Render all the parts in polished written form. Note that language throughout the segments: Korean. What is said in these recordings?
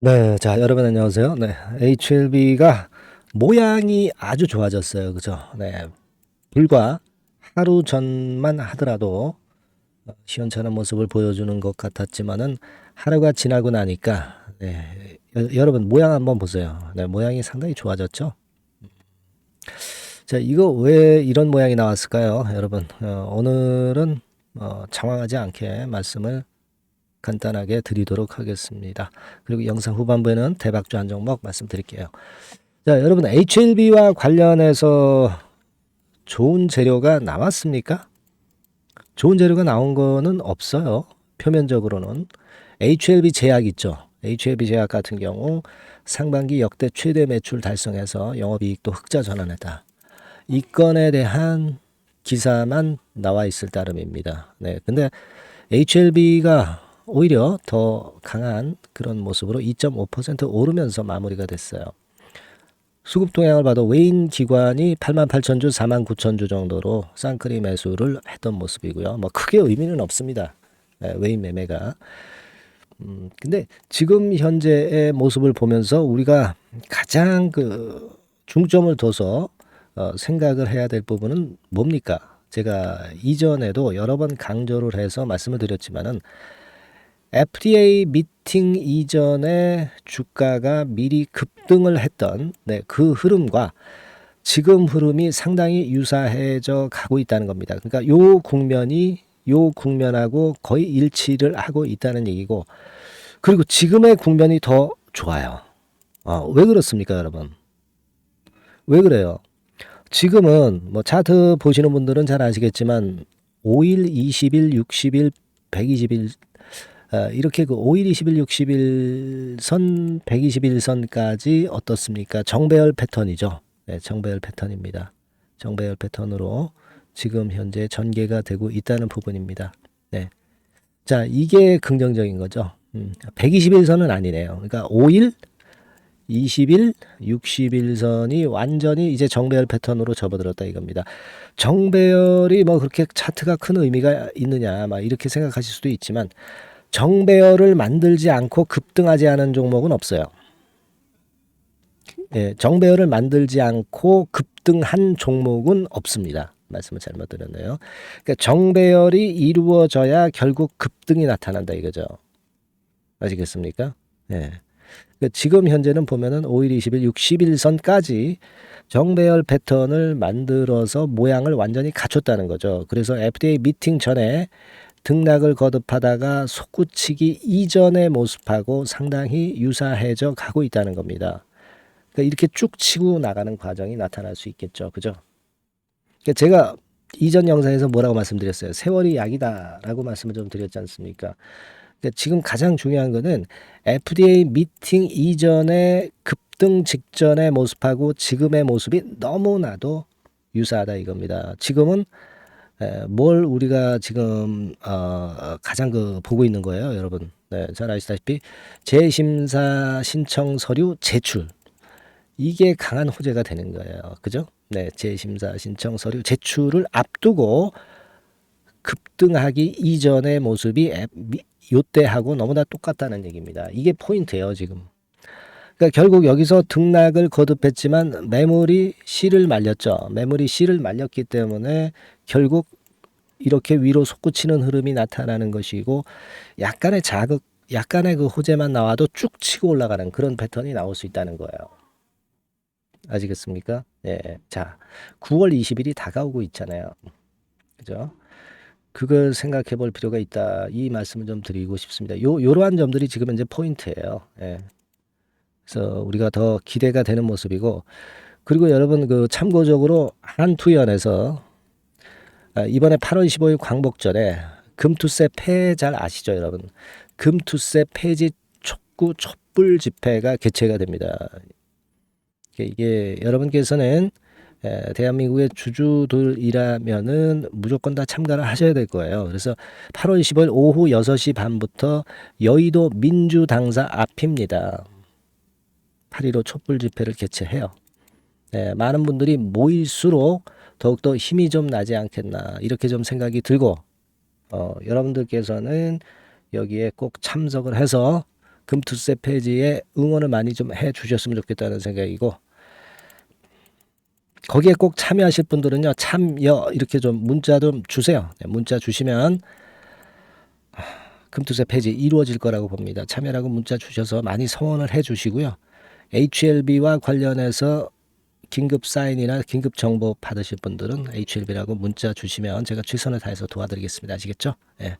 네. 자, 여러분 안녕하세요. 네. HLB가 모양이 아주 좋아졌어요. 그죠? 네. 불과 하루 전만 하더라도 시원찮은 모습을 보여주는 것 같았지만은 하루가 지나고 나니까 여러분 모양 한번 보세요. 네, 모양이 상당히 좋아졌죠? 자, 이거 왜 이런 모양이 나왔을까요? 여러분, 오늘은 장황하지 않게 말씀을 간단하게 드리도록 하겠습니다. 그리고 영상 후반부에는 대박주 한 종목 말씀드릴게요. 자, 여러분 HLB와 관련해서 좋은 재료가 나왔습니까? 좋은 재료가 나온 거는 없어요. 표면적으로는. HLB 제약 있죠. HLB 제약 같은 경우 상반기 역대 최대 매출 달성해서 영업이익도 흑자 전환했다. 이 건에 대한 기사만 나와 있을 따름입니다. 네, 근데 HLB가 오히려 더 강한 그런 모습으로 2.5% 오르면서 마무리가 됐어요. 수급 동향을 봐도 외인 기관이 88,000주, 49,000주 정도로 쌍끌이 매수를 했던 모습이고요. 뭐 크게 의미는 없습니다. 외인 매매가. 근데 지금 현재의 모습을 보면서 우리가 가장 그 중점을 둬서 생각을 해야 될 부분은 뭡니까? 제가 이전에도 여러 번 강조를 해서 말씀을 드렸지만은 FDA 미팅 이전에 주가가 미리 급등을 했던 그 흐름과 지금 흐름이 상당히 유사해져 가고 있다는 겁니다. 그러니까 요 국면하고 거의 일치를 하고 있다는 얘기고, 그리고 지금의 국면이 더 좋아요. 왜 그렇습니까, 여러분? 왜 그래요? 지금은 뭐 차트 보시는 분들은 잘 아시겠지만 5일, 20일, 60일, 120일 이렇게 그 5일, 20일, 60일 선, 120일 선까지 어떻습니까? 정배열 패턴이죠. 네, 정배열 패턴입니다. 정배열 패턴으로 지금 현재 전개가 되고 있다는 부분입니다. 네. 자, 이게 긍정적인 거죠. 120일 선은 아니네요. 그러니까 5일, 20일, 60일 선이 완전히 이제 정배열 패턴으로 접어들었다 이겁니다. 정배열이 뭐 그렇게 차트가 큰 의미가 있느냐, 막 이렇게 생각하실 수도 있지만 정배열을 만들지 않고 급등하지 않은 종목은 없어요. 예, 정배열을 만들지 않고 급등한 종목은 없습니다. 말씀을 잘못 드렸네요. 그러니까 정배열이 이루어져야 결국 급등이 나타난다 이거죠. 아시겠습니까? 예. 그러니까 지금 현재는 보면은 5일, 20일, 60일 선까지 정배열 패턴을 만들어서 모양을 완전히 갖췄다는 거죠. 그래서 FDA 미팅 전에 등락을 거듭하다가 솟구치기 이전의 모습하고 상당히 유사해져 가고 있다는 겁니다. 그러니까 이렇게 쭉 치고 나가는 과정이 나타날 수 있겠죠. 그죠? 그러니까 제가 이전 영상에서 뭐라고 말씀드렸어요? 세월이 약이다라고 말씀을 좀 드렸지 않습니까? 그러니까 지금 가장 중요한 거는 FDA 미팅 이전의 급등 직전의 모습하고 지금의 모습이 너무나도 유사하다 이겁니다. 지금은 뭘 우리가 지금 가장 그 보고 있는 거예요, 여러분. 네, 잘 아시다시피 재심사 신청 서류 제출 이게 강한 호재가 되는 거예요, 그죠? 네, 재심사 신청 서류 제출을 앞두고 급등하기 이전의 모습이 요때하고 너무나 똑같다는 얘기입니다. 이게 포인트예요, 지금. 그러니까 결국 여기서 등락을 거듭했지만 매물이 씨를 말렸죠. 매물이 씨를 말렸기 때문에 결국 이렇게 위로 솟구치는 흐름이 나타나는 것이고 약간의 자극, 약간의 그 호재만 나와도 쭉 치고 올라가는 그런 패턴이 나올 수 있다는 거예요. 아시겠습니까? 예. 자, 9월 20일이 다가오고 있잖아요. 그죠? 그걸 생각해 볼 필요가 있다. 이 말씀을 좀 드리고 싶습니다. 요러한 점들이 지금 현재 포인트예요. 예. 그래서 우리가 더 기대가 되는 모습이고, 그리고 여러분 그 참고적으로 한투연에서 이번에 8월 25일 광복절에 금투세 폐 잘 아시죠, 여러분? 금투세 폐지 촉구 촛불 집회가 개최가 됩니다. 이게 여러분께서는 대한민국의 주주들이라면은 무조건 다 참가를 하셔야 될 거예요. 그래서 8월 25일 오후 6시 반부터 여의도 민주당사 앞입니다. 8.15 촛불 집회를 개최해요. 많은 분들이 모일수록 더욱더 힘이 좀 나지 않겠나 이렇게 좀 생각이 들고 여러분들께서는 여기에 꼭 참석을 해서 금투세 폐지에 응원을 많이 좀 해 주셨으면 좋겠다는 생각이고, 거기에 꼭 참여하실 분들은요, 참여 이렇게 좀 문자 좀 주세요. 네, 문자 주시면 금투세 폐지 이루어질 거라고 봅니다. 참여라고 문자 주셔서 많이 성원을 해 주시고요. HLB와 관련해서 긴급 사인이나 긴급 정보 받으실 분들은 HLB라고 문자 주시면 제가 최선을 다해서 도와드리겠습니다. 아시겠죠? 예.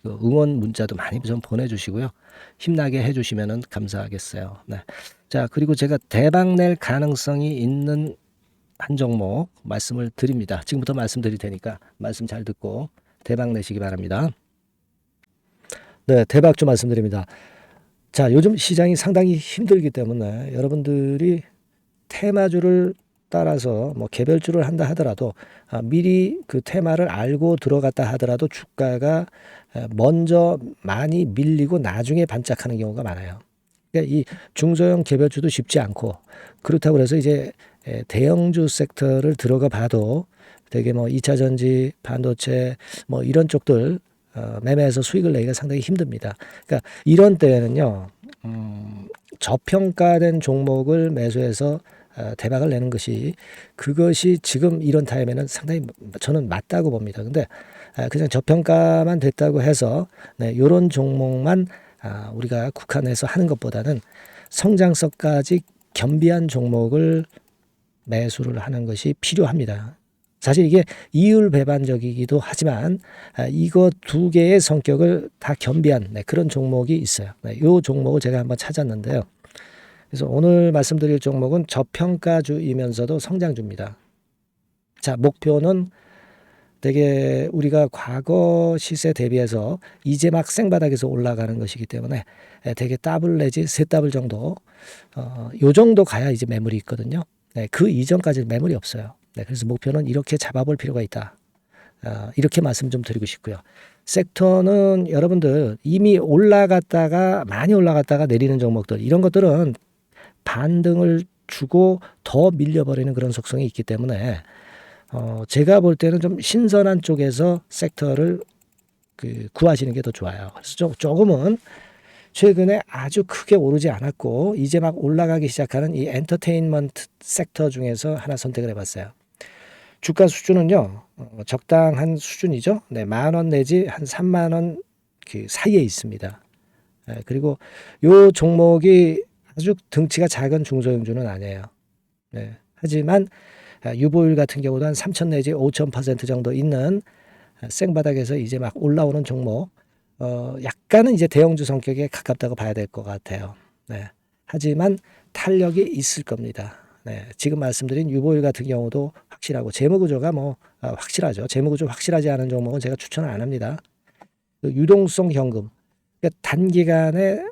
응원 문자도 많이 좀 보내주시고요. 힘나게 해주시면 감사하겠어요. 네. 자, 그리고 제가 대박 낼 가능성이 있는 한 종목 말씀을 드립니다. 지금부터 말씀드릴 테니까 말씀 잘 듣고 대박 내시기 바랍니다. 네, 대박 좀 말씀드립니다. 자, 요즘 시장이 상당히 힘들기 때문에 여러분들이 테마주를 따라서 뭐 개별주를 한다 하더라도 미리 그 테마를 알고 들어갔다 하더라도 주가가 먼저 많이 밀리고 나중에 반짝하는 경우가 많아요. 그러니까 이 중소형 개별주도 쉽지 않고, 그렇다고 해서 이제 대형주 섹터를 들어가 봐도 되게 뭐 2차 전지, 반도체 뭐 이런 쪽들 매매해서 수익을 내기가 상당히 힘듭니다. 그러니까 이런 때에는요, 저평가된 종목을 매수해서 대박을 내는 것이, 그것이 지금 이런 타임에는 상당히 저는 맞다고 봅니다. 근데 그냥 저평가만 됐다고 해서 이런 종목만 우리가 국한해서 하는 것보다는 성장성까지 겸비한 종목을 매수를 하는 것이 필요합니다. 사실 이게 이율배반적이기도 하지만 이거 두 개의 성격을 다 겸비한 그런 종목이 있어요. 이 종목을 제가 한번 찾았는데요. 그래서 오늘 말씀드릴 종목은 저평가주이면서도 성장주입니다. 자, 목표는 되게 우리가 과거 시세 대비해서 이제 막 생바닥에서 올라가는 것이기 때문에 되게 더블 내지 세 더블 정도, 요 정도 가야 이제 매물이 있거든요. 그 이전까지 매물이 없어요. 그래서 목표는 이렇게 잡아볼 필요가 있다. 이렇게 말씀 좀 드리고 싶고요. 섹터는 여러분들 이미 올라갔다가 많이 올라갔다가 내리는 종목들, 이런 것들은 반등을 주고 더 밀려버리는 그런 속성이 있기 때문에 제가 볼 때는 좀 신선한 쪽에서 섹터를 구하시는 게 더 좋아요. 그래서 조금은 최근에 아주 크게 오르지 않았고 이제 막 올라가기 시작하는 이 엔터테인먼트 섹터 중에서 하나 선택을 해봤어요. 주가 수준은요, 적당한 수준이죠. 네, 10,000원 내지 한 30,000원 그 사이에 있습니다. 그리고 요 종목이 아주 등치가 작은 중소형주는 아니에요. 네. 하지만 유보율 같은 경우도 한 3,000 내지 5,000% 정도 있는 생바닥에서 이제 막 올라오는 종목, 약간은 이제 대형주 성격에 가깝다고 봐야 될 것 같아요. 네. 하지만 탄력이 있을 겁니다. 네. 지금 말씀드린 유보율 같은 경우도 확실하고 재무구조가 뭐 확실하죠. 재무구조 확실하지 않은 종목은 제가 추천을 안 합니다. 유동성 현금, 그러니까 단기간에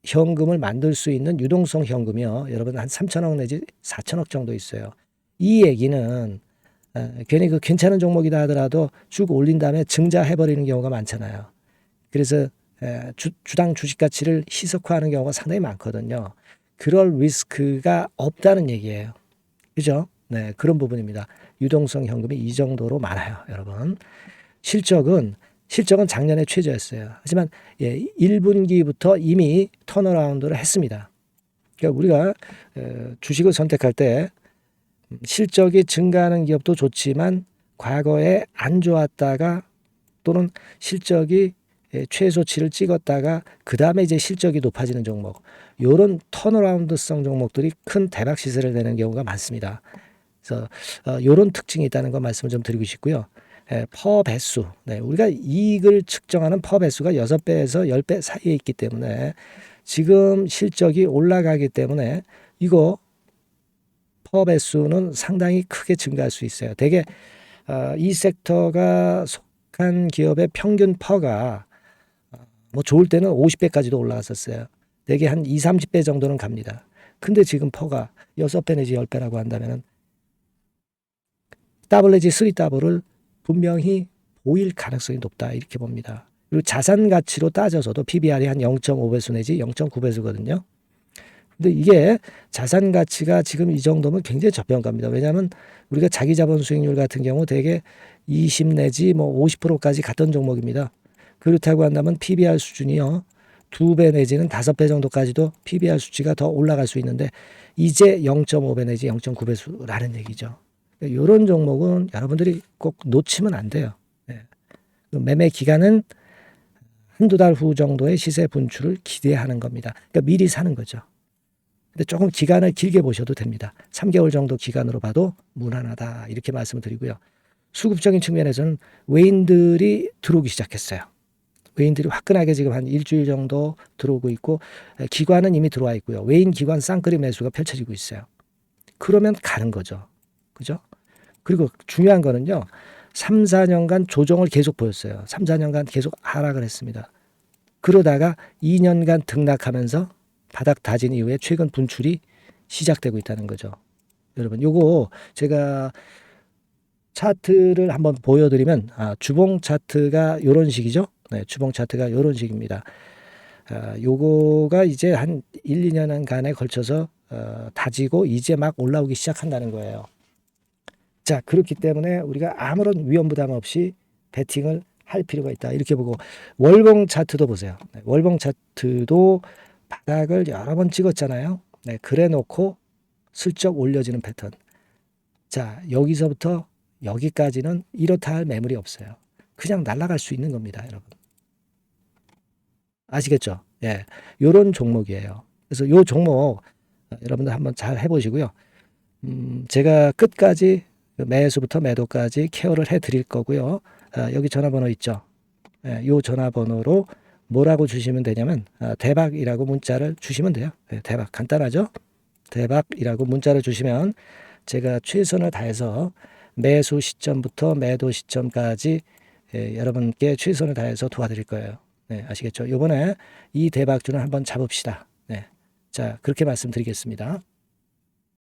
현금을 만들 수 있는 유동성 현금이요, 여러분 한 3,000억 내지 4,000억 정도 있어요. 이 얘기는 괜히 그 괜찮은 종목이다 하더라도 쭉 올린 다음에 증자해버리는 경우가 많잖아요. 그래서 주당 주식 가치를 희석화하는 경우가 상당히 많거든요. 그럴 리스크가 없다는 얘기예요. 그죠? 네, 그런 부분입니다. 유동성 현금이 이 정도로 많아요, 여러분. 실적은 작년에 최저였어요. 하지만 1분기부터 이미 턴어라운드를 했습니다. 그러니까 우리가 주식을 선택할 때 실적이 증가하는 기업도 좋지만 과거에 안 좋았다가 또는 실적이 최소치를 찍었다가 그 다음에 이제 실적이 높아지는 종목, 이런 턴어라운드성 종목들이 큰 대박 시세를 내는 경우가 많습니다. 그래서 이런 특징이 있다는 거 말씀을 좀 드리고 싶고요. 퍼 배수, 우리가 이익을 측정하는 퍼 배수가 6배에서 10배 사이에 있기 때문에 지금 실적이 올라가기 때문에 이거 퍼 배수는 상당히 크게 증가할 수 있어요. 대개 이 섹터가 속한 기업의 평균 퍼가 뭐 좋을 때는 50배까지도 올라갔었어요. 대개 한 2, 30배 정도는 갑니다. 근데 지금 퍼가 6배 내지 10배라고 한다면 더블 내지 3더블을 분명히 보일 가능성이 높다, 이렇게 봅니다. 그리고 자산 가치로 따져서도 PBR이 한 0.5배수 내지 0.9배수거든요. 근데 이게 자산 가치가 지금 이 정도면 굉장히 저평가입니다. 왜냐하면 우리가 자기 자본 수익률 같은 경우 대개 20 내지 뭐 50%까지 갔던 종목입니다. 그렇다고 한다면 PBR 수준이요, 2배 내지는 5배 정도까지도 PBR 수치가 더 올라갈 수 있는데 이제 0.5배 내지 0.9배수라는 얘기죠. 이런 종목은 여러분들이 꼭 놓치면 안 돼요. 네. 매매 기간은 한두 달 후 정도의 시세 분출을 기대하는 겁니다. 그러니까 미리 사는 거죠. 근데 조금 기간을 길게 보셔도 됩니다. 3개월 정도 기간으로 봐도 무난하다 이렇게 말씀을 드리고요. 수급적인 측면에서는 외인들이 들어오기 시작했어요. 외인들이 화끈하게 지금 한 일주일 정도 들어오고 있고 기관은 이미 들어와 있고요. 외인 기관 쌍끌이 매수가 펼쳐지고 있어요. 그러면 가는 거죠. 그죠? 그리고 중요한 거는요. 3, 4년간 조정을 계속 보였어요. 3, 4년간 계속 하락을 했습니다. 그러다가 2년간 등락하면서 바닥 다진 이후에 최근 분출이 시작되고 있다는 거죠. 여러분 요거 제가 차트를 한번 보여드리면 주봉 차트가 이런 식이죠. 네, 주봉 차트가 이런 식입니다. 요거가 이제 한 1, 2년간에 걸쳐서 다지고 이제 막 올라오기 시작한다는 거예요. 자, 그렇기 때문에 우리가 아무런 위험 부담 없이 베팅을 할 필요가 있다. 이렇게 보고 월봉 차트도 보세요. 네, 월봉 차트도 바닥을 여러 번 찍었잖아요. 네, 그래 놓고 슬쩍 올려지는 패턴. 자, 여기서부터 여기까지는 이렇다 할 매물이 없어요. 그냥 날아갈 수 있는 겁니다, 여러분. 아시겠죠? 예. 요런 종목이에요. 그래서 요 종목 여러분들 한번 잘 해보시고요. 제가 끝까지 매수부터 매도까지 케어를 해 드릴 거고요. 여기 전화번호 있죠? 예, 요 전화번호로 뭐라고 주시면 되냐면 대박이라고 문자를 주시면 돼요. 예, 대박 간단하죠? 대박이라고 문자를 주시면 제가 최선을 다해서 매수 시점부터 매도 시점까지 여러분께 최선을 다해서 도와드릴 거예요. 네, 아시겠죠? 이번에 이 대박주는 한번 잡읍시다. 네, 자 그렇게 말씀드리겠습니다.